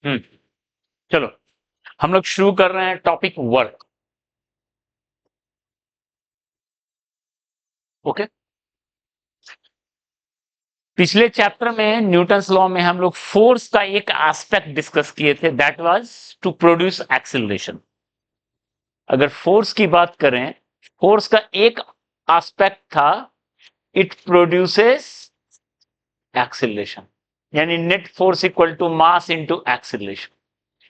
हम्म चलो, हम लोग शुरू कर रहे हैं टॉपिक वर्क। ओके, पिछले चैप्टर में न्यूटन्स लॉ में हम लोग फोर्स का एक एस्पेक्ट डिस्कस किए थे, that was to produce acceleration. अगर फोर्स की बात करें, फोर्स का एक एस्पेक्ट था, इट प्रोड्यूसेस एक्सेलरेशन, यानी net force equal to mass into acceleration.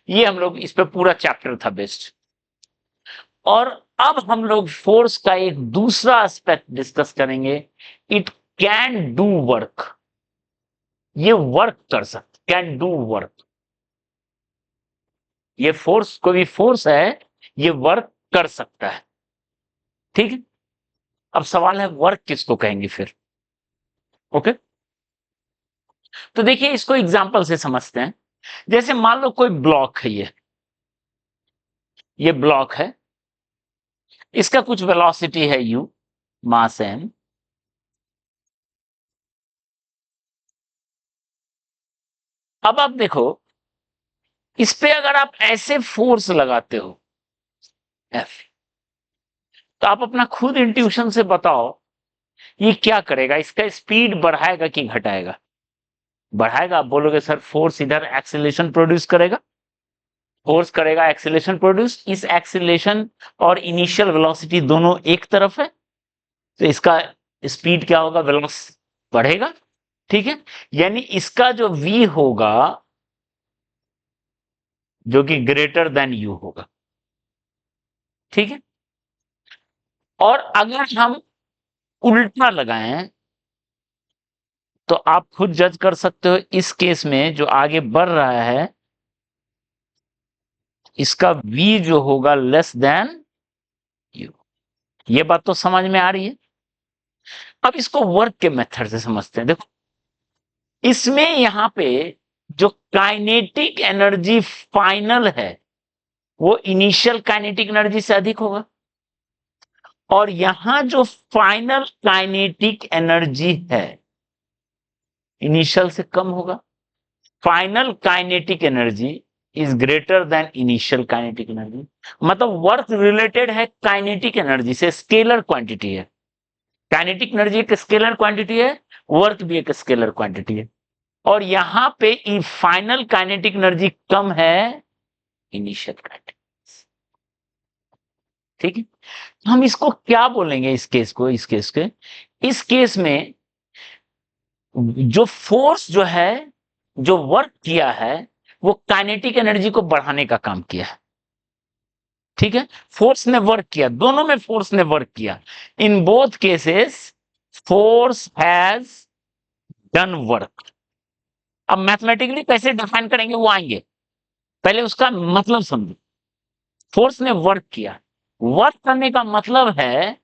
ये हम लोग इस पे पूरा चैप्टर था बेस्ट। और अब हम लोग फोर्स का एक दूसरा एस्पेक्ट डिस्कस करेंगे, इट कैन डू वर्क। ये वर्क कर सकता, कैन डू वर्क। ये फोर्स, कोई भी फोर्स है, ये वर्क कर सकता है। ठीक है, अब सवाल है वर्क किसको कहेंगे फिर। ओके, तो देखिए इसको एग्जांपल से समझते हैं। जैसे मान लो कोई ब्लॉक है, ये ब्लॉक है, इसका कुछ वेलोसिटी है u, मास m। अब आप देखो, इस पे अगर आप ऐसे फोर्स लगाते हो F, तो आप अपना खुद इंट्यूशन से बताओ ये क्या करेगा, इसका स्पीड बढ़ाएगा कि घटाएगा। बढ़ाएगा। आप बोलोगे सर फोर्स इधर एक्सीलरेशन प्रोड्यूस करेगा, फोर्स करेगा एक्सीलरेशन प्रोड्यूस। इस एक्सीलरेशन और इनिशियल वेलोसिटी दोनों एक तरफ है, तो इसका स्पीड क्या होगा, वेलोसिटी बढ़ेगा। ठीक है, यानी इसका जो v होगा, जो कि ग्रेटर देन u होगा। ठीक है, और अगर हम उल्टा लगाएं, तो आप खुद जज कर सकते हो। इस केस में जो आगे बढ़ रहा है, इसका v जो होगा लेस देन u। ये बात तो समझ में आ रही है। अब इसको वर्क के मेथड से समझते हैं। देखो, इसमें यहां पे जो काइनेटिक एनर्जी फाइनल है, वो इनिशियल काइनेटिक एनर्जी से अधिक होगा, और यहां जो फाइनल काइनेटिक एनर्जी है, इनिशियल से कम होगा। Final kinetic energy is greater than initial kinetic energy. मतलब वर्क रिलेटेड है काइनेटिक एनर्जी से, स्केलर क्वांटिटी है। काइनेटिक एनर्जी एक स्केलर क्वांटिटी है, वर्क भी एक स्केलर क्वांटिटी है। और यहां पे फाइनल काइनेटिक एनर्जी कम है इनिशियल काइनेटिक। ठीक है, हम इसको क्या बोलेंगे, इस केस को, इस केस में जो फोर्स जो है, जो वर्क किया है, वो काइनेटिक एनर्जी को बढ़ाने का काम किया है। ठीक है, फोर्स ने वर्क किया, दोनों में फोर्स ने वर्क किया। In both cases force has done work. अब मैथमेटिकली कैसे डिफाइन करेंगे वो आएंगे, पहले उसका मतलब समझो। फोर्स ने वर्क किया, वर्क करने का मतलब है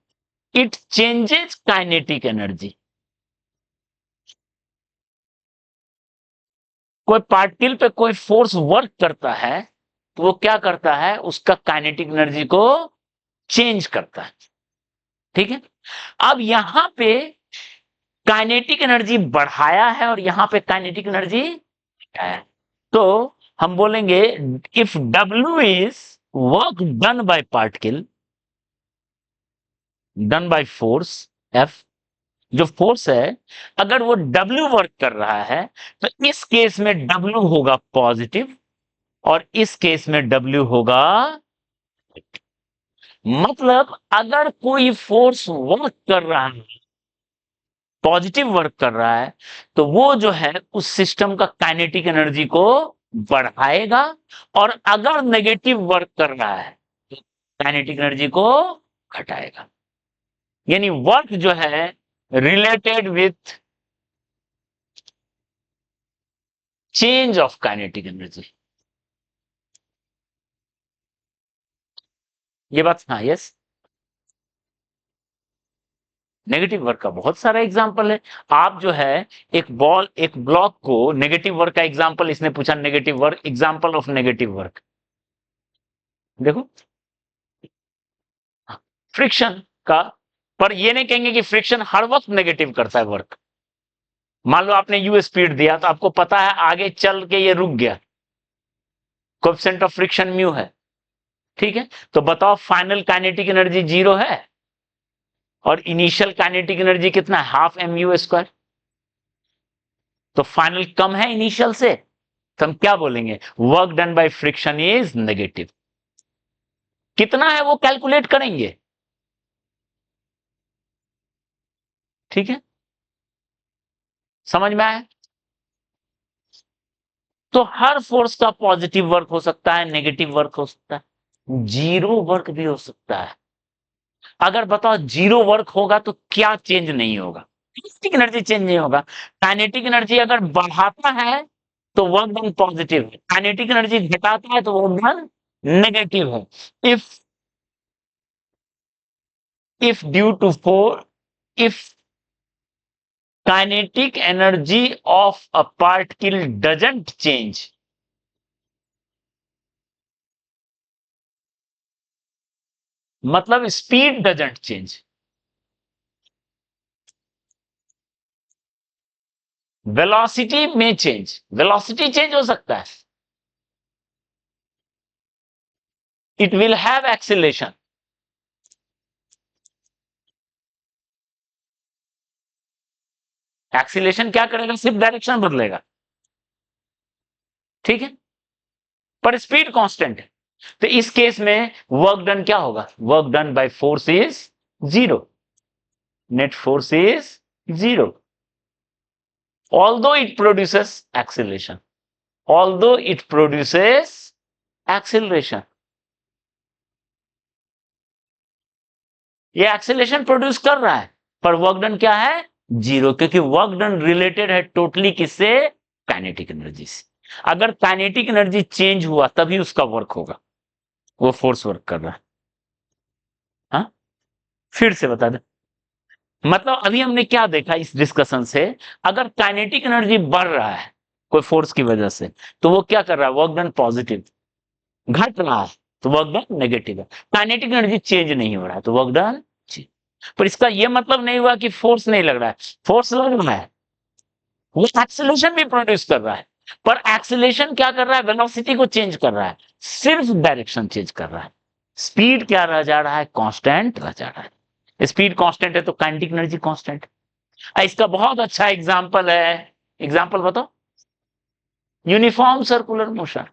इट चेंजेस काइनेटिक एनर्जी। कोई पार्टिकल पे कोई फोर्स वर्क करता है, तो वो क्या करता है, उसका काइनेटिक एनर्जी को चेंज करता है। ठीक है, अब यहां पे काइनेटिक एनर्जी बढ़ाया है और यहां पे काइनेटिक एनर्जी घटाया है। तो हम बोलेंगे if W is work done by particle, done by force F, जो फोर्स है, अगर वो W वर्क कर रहा है, तो इस केस में W होगा पॉजिटिव और इस केस में W होगा। मतलब अगर कोई फोर्स वर्क कर रहा है, पॉजिटिव वर्क कर रहा है, तो वो जो है उस सिस्टम का काइनेटिक एनर्जी को बढ़ाएगा, और अगर नेगेटिव वर्क कर रहा है तो काइनेटिक एनर्जी को घटाएगा। यानी वर्क जो है related with change of kinetic energy. ये बात, हाँ, यस। नेगेटिव वर्क का बहुत सारा एग्जांपल है। आप जो है एक ब्लॉक को, नेगेटिव वर्क का एग्जांपल इसने पूछा, negative work, example of negative work देखो, फ्रिक्शन का। पर ये नहीं कहेंगे कि फ्रिक्शन हर वक्त नेगेटिव करता है वर्क। मान लो आपने यू स्पीड दिया, तो आपको पता है आगे चल के ये रुक गया, कोएफिशिएंट ऑफ फ्रिक्शन म्यू है, ठीक है। तो बताओ फाइनल काइनेटिक एनर्जी 0 है और इनिशियल काइनेटिक एनर्जी कितना है, हाफ mu स्क्वायर। तो फाइनल कम है इनिशियल से, तो हम क्या बोलेंगे, work done by friction is negative. कितना है वो कैलकुलेट करेंगे, ठीक है, समझ में आया। तो हर फोर्स का पॉजिटिव वर्क हो सकता है, नेगेटिव वर्क हो सकता है, जीरो वर्क भी हो सकता है। अगर बताओ जीरो वर्क होगा तो क्या चेंज नहीं होगा, काइनेटिक एनर्जी चेंज नहीं होगा। काइनेटिक एनर्जी अगर बढ़ाता है तो वर्क डन पॉजिटिव है, काइनेटिक एनर्जी घटाता है तो वर्क डन नेगेटिव है। If due to for if kinetic energy of a particle doesn't change, मतलब स्पीड डजंट चेंज, वेलोसिटी में चेंज, वेलोसिटी चेंज हो सकता है, it will have acceleration. Acceleration क्या करेगा, सिर्फ डायरेक्शन बदलेगा, ठीक है, पर स्पीड कांस्टेंट है। तो इस केस में वर्क डन क्या होगा, work done by force is zero, net force is zero, although it produces acceleration, although it produces acceleration। ये एक्सेलरेशन प्रोड्यूस कर रहा है पर वर्क डन क्या है, जीरो, क्योंकि वर्क डन रिलेटेड है टोटली किससे, काइनेटिक एनर्जी से। अगर काइनेटिक एनर्जी चेंज हुआ तभी उसका वर्क होगा, वो फोर्स वर्क कर रहा है। हाँ, फिर से बता दे, मतलब अभी हमने क्या देखा इस डिस्कशन से, अगर काइनेटिक एनर्जी बढ़ रहा है कोई फोर्स की वजह से तो वो क्या कर रहा है, वर्क डन पॉजिटिव, घट रहा है तो वर्क डन नेगेटिव है। काइनेटिक एनर्जी चेंज नहीं हो रहा है तो वर्क डन, पर इसका यह मतलब नहीं हुआ कि फोर्स नहीं लग रहा है, फोर्स लग रहा है, वो एक्सीलरेशन भी प्रोड्यूस कर रहा है, पर एक्सीलरेशन क्या कर रहा है, वेलोसिटी को चेंज कर रहा है, सिर्फ डायरेक्शन चेंज कर रहा है। स्पीड क्या रह जा रहा है, कांस्टेंट रह जा रहा है। स्पीड कांस्टेंट है तो काइनेटिक एनर्जी कांस्टेंट। इसका बहुत अच्छा एग्जांपल है, एग्जांपल बताओ, uniform circular motion.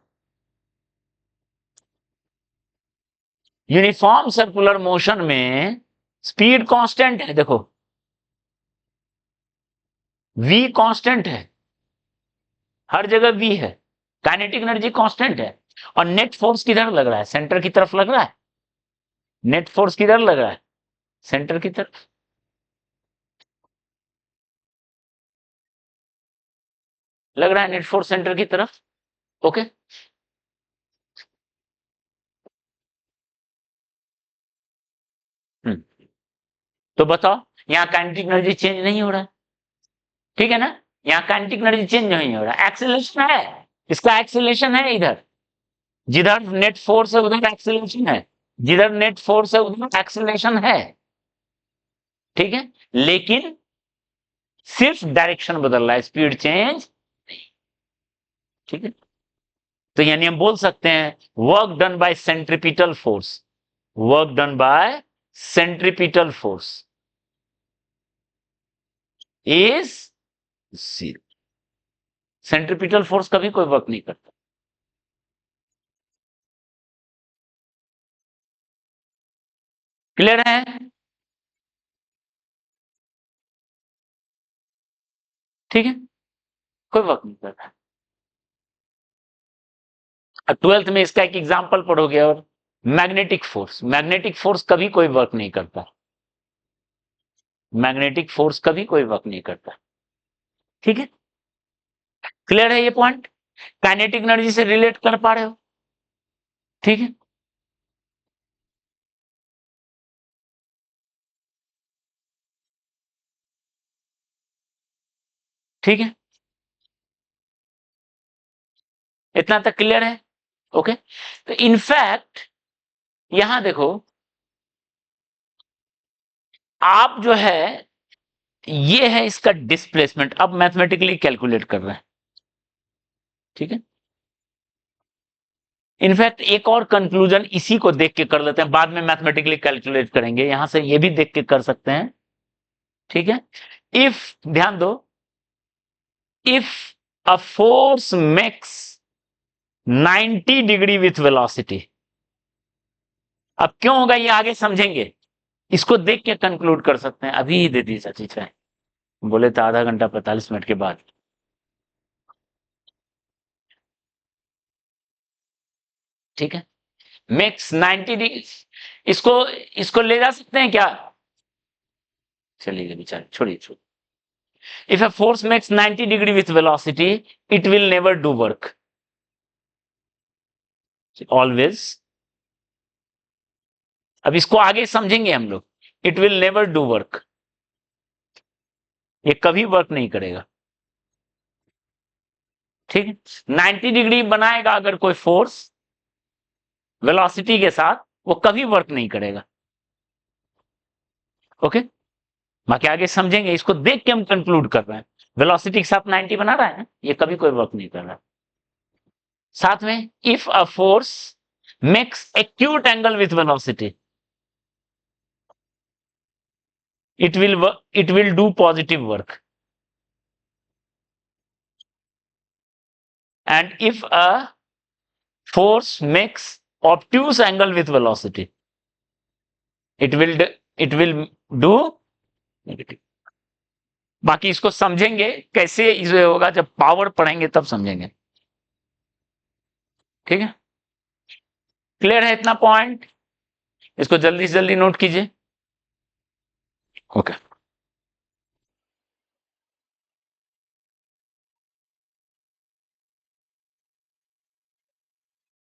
Uniform circular motion में स्पीड कांस्टेंट है, देखो v कांस्टेंट है, हर जगह v है, काइनेटिक एनर्जी कांस्टेंट है, और नेट फोर्स किधर लग रहा है, सेंटर की तरफ लग रहा है। नेट फोर्स किधर लग रहा है, सेंटर की तरफ लग रहा है, नेट फोर्स सेंटर की तरफ, ओके। तो बताओ यहां काइनेटिक एनर्जी चेंज नहीं हो रहा है, ठीक है ना, यहां काइनेटिक एनर्जी चेंज नहीं हो रहा है, एक्सेलरेशन है, इसका एक्सेलरेशन है इधर, जिधर नेट फोर्स है उधर एक्सेलरेशन है, जिधर नेट फोर्स है उधर एक्सेलरेशन है, ठीक है, लेकिन सिर्फ डायरेक्शन बदल रहा है, स्पीड चेंज, ठीक है। तो यानी हम बोल सकते हैं work done by centripetal force, work done by centripetal force is zero. Centripetal force कभी कोई वर्क नहीं करता, क्लियर है, ठीक है, कोई वर्क नहीं करता। ट्वेल्थ में इसका एक एग्जांपल पढ़ोगे, और मैग्नेटिक फोर्स, मैग्नेटिक फोर्स कभी कोई वर्क नहीं करता, मैग्नेटिक फोर्स कभी कोई वर्क नहीं करता, ठीक है, क्लियर है ये पॉइंट, काइनेटिक एनर्जी से रिलेट कर पा रहे हो, ठीक है, ठीक है, इतना तक क्लियर है, ओके। तो इनफैक्ट यहां देखो, आप जो है ये है इसका डिस्प्लेसमेंट, अब मैथमेटिकली कैलकुलेट कर रहे हैं, ठीक है, इनफैक्ट एक और कंक्लूजन इसी को देख के कर लेते हैं, बाद में मैथमेटिकली कैलकुलेट करेंगे, यहां से ये भी देख के कर सकते हैं, ठीक है। इफ, ध्यान दो, if a force makes 90 degree with velocity, अब क्यों होगा ये आगे समझेंगे, इसको देख के कंक्लूड कर सकते हैं। अभी ही दे दी सची चाहे, बोले तो आधा घंटा 45 मिनट के बाद, ठीक है। मेक्स 90 डिग्री, इसको इसको ले जा सकते हैं क्या, चलिए बेचारे छोड़िए छोड़िए। If a force makes 90 degree with velocity, it will never do work. Always. अब इसको आगे समझेंगे हम लोग। It will never do work. ये कभी वर्क नहीं करेगा, ठीक है। 90 डिग्री बनाएगा अगर कोई फोर्स वेलोसिटी के साथ, वो कभी वर्क नहीं करेगा, ओके। बाकी आगे समझेंगे, इसको देख के हम कंक्लूड कर रहे हैं, वेलोसिटी के साथ 90 बना रहा है, ये कभी कोई वर्क नहीं कर रहा। साथ में if a force makes acute angle with velocity, it will do positive work. And if a force makes obtuse angle with velocity, it will do negative. बाकी इसको समझेंगे कैसे इसे होगा, जब पावर पढ़ेंगे तब समझेंगे, ठीक है। क्लियर है इतना पॉइंट, इसको जल्दी से जल्दी नोट कीजिए, ओके।